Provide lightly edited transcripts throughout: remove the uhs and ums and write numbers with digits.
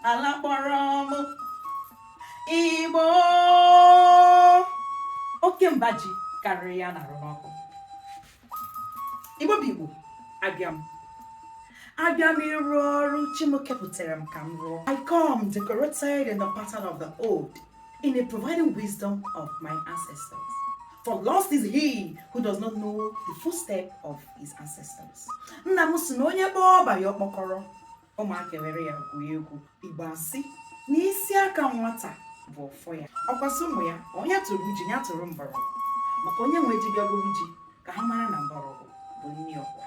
alakpọrọ m Igbo oke mbaji karịrị ya na-arụ n'ọkụ. Igbo bụ Igbo, abịa m ịrụ ọrụ Chineke pụtara m ka m rụọ. I come decorated in the pattern of the old, in a providing wisdom of my ancestors. For lost is he who does not know the footstep of his ancestors. Nna m sị na onye kpọọ ọba ya ọkpọkọrọ, ụmụaka were ya gwuo egwu. Igbo asị n'isi aka nwata bụ ọfọ ya. Ọkwasị ụmụ ya, onye tụrụ ji ya tụrụ mgbọrọgwụ. Maka onye nwe ji bịa bụrụ ji ka ha mara na mgbọrọgwụ bụ nni ọkwa.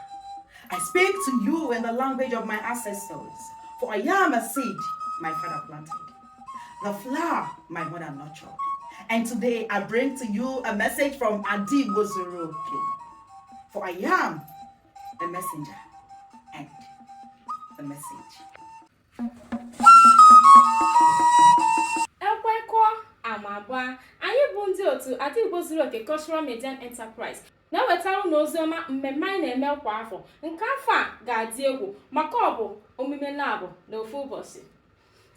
I speak to you in the language of my ancestors, for I am a seed my father planted, the flower my mother nurtured. And today I bring to you a message from Igbo SUBA Igbo, for I am a messenger and the message. Amaba, anyị bụ ndị otu Igbo SUBA Igbo Cultural Media Enterprise na-ewetara unu oziọma mmemme anyị na-eme kwa afọ. Nke afọ a ga-adị egwu maka ọ bụ omume labụ n'ofu ụbọchị.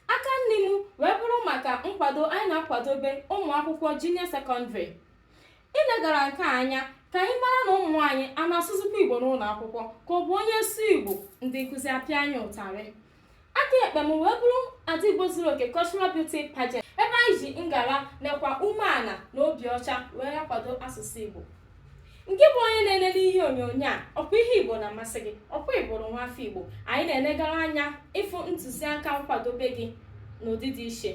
Aka nne m wee bụrụ maka nkwado anyị na-akwadobe ụmụ akwụkwọ junior secondary. Ilegara nke anya ka anyị mara na ụmụ anyị a na-asụzikwa Igbo n'ụlọ akwụkwọ ka ọ bụ onye sụ Igbo ndị nkụzi apịa anyị ụtarị. Aka ekpe m wee bụrụ Igbo SUBA Igbo Cultural Beauty Pageant, ebe anyị ji ngala nekwa umeala na obi ọcha wee kwado asụsụ Igbo. Nke bụ onye na-elele ihe onyonyo a, ọkwa ihe Igbo na-amasị gị, ọkwa ịbụrụ nwafọ Igbo, anyị na-enegara anya ịfụ ntụziaka nkwadobe gị n'ụdị dị iche,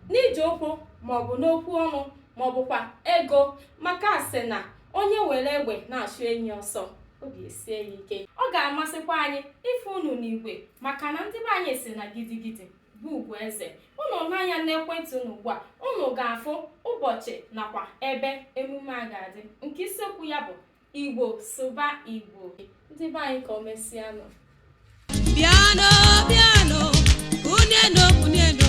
n'ije okwu maọbụ n'okwu ọnụ maọbụkwa ego, maka asị na onye were egbe na-achụ enyi ọsọ obi esie ya ike. Ọ ga-amasịkwa anyị ịfụ unu n'igwe maka na ndị be anyị si na gidigidi bụ ugwu eze. Unu n'anya n'ekwentị unu ugbu a, unu ga-afụ ụbọchị nakwa ebe emume a ga-adị, nke isiokwu ya bụ Igbo SUBA Igbo. Ndị be anyị ka o mesịanụ. Piano, piano, uniendo, uniendo.